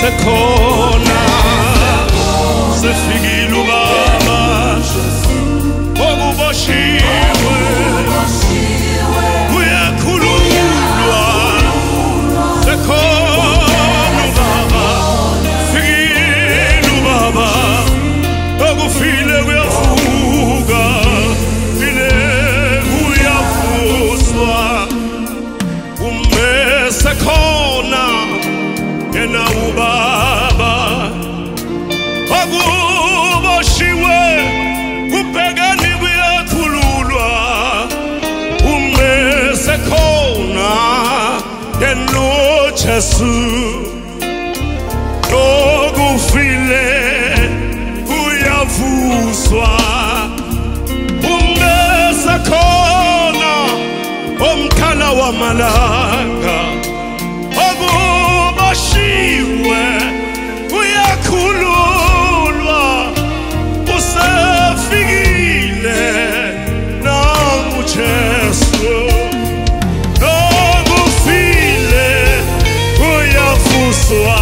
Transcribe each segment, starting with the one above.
Sekhona sefikile ubaba okuboshiwe uyakhululwa sekhona ubaba fikile ubaba okufile kuyavuka file kuyavuswa sekhona yena ubaba okuboshiwe kubhekani kuyakhululwa sekhona yena uJesu okufile kuyavuswa sekhona omkhala wamalanga okuboshiwe uyakhululwa usefikile nangu Jesu okufile uyavuswa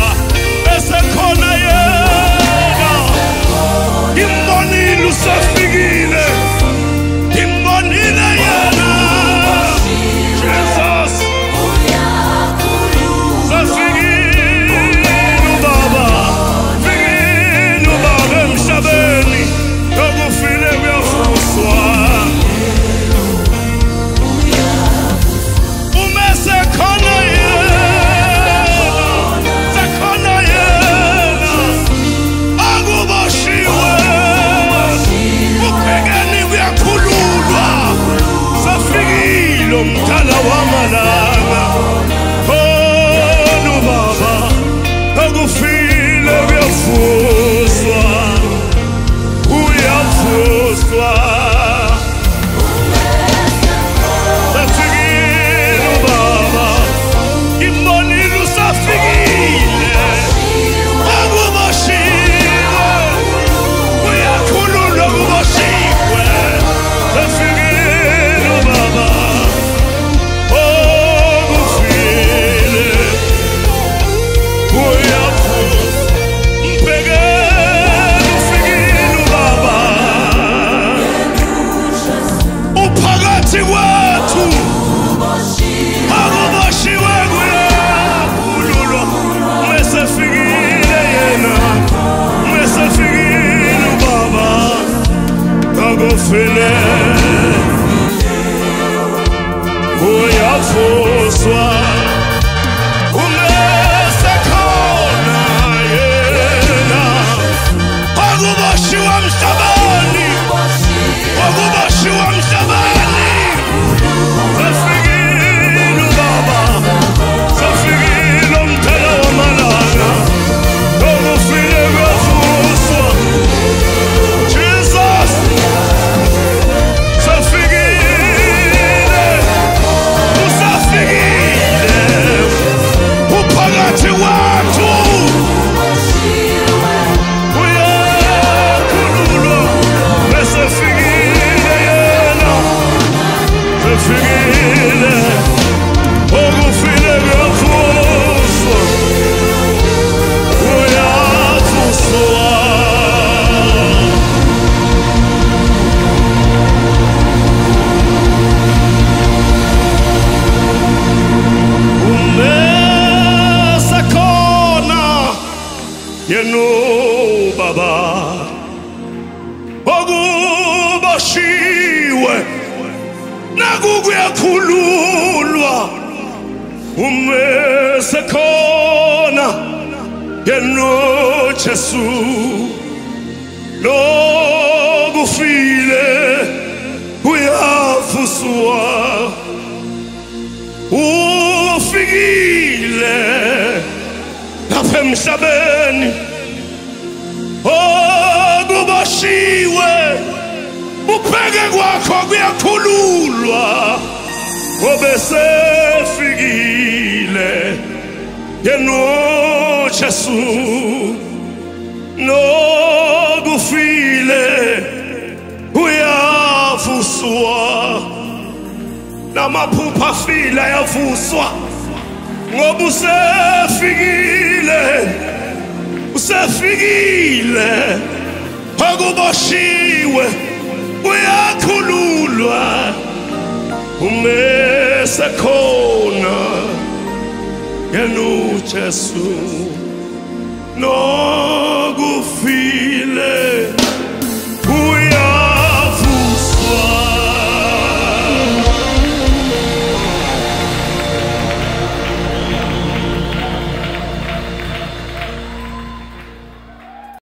esekhona yena imbonile usefikile imbonile yena Jesus umkhala wamalanga khona ubaba okufile kuyavuswa uyavuswa safikile ubaba imbonile usafikile okuboshiwe uyakhululwa kuboshiwe safikile ubaba wethu akuboshiwe kuyakhululwa mesefikile yena mesefikile ubaba akufile uyavuswa sekhona yena akuboshiwe emhlabeni akuboshiwe emhlabeni yenu baba okuboshiwe nakuyakhululwa sekhona yenu Jesu lokufile uyavuswa ufikile lapha emhlabeni kuboshiwe ubheke kwakho kuyakhululwa obesefikile yena uJesu nokufile uyavuswa namaphupha afile ayavuswa ngoba usefikile akuboshiwe uyakhululwa umesekhona yena uJesu nokufile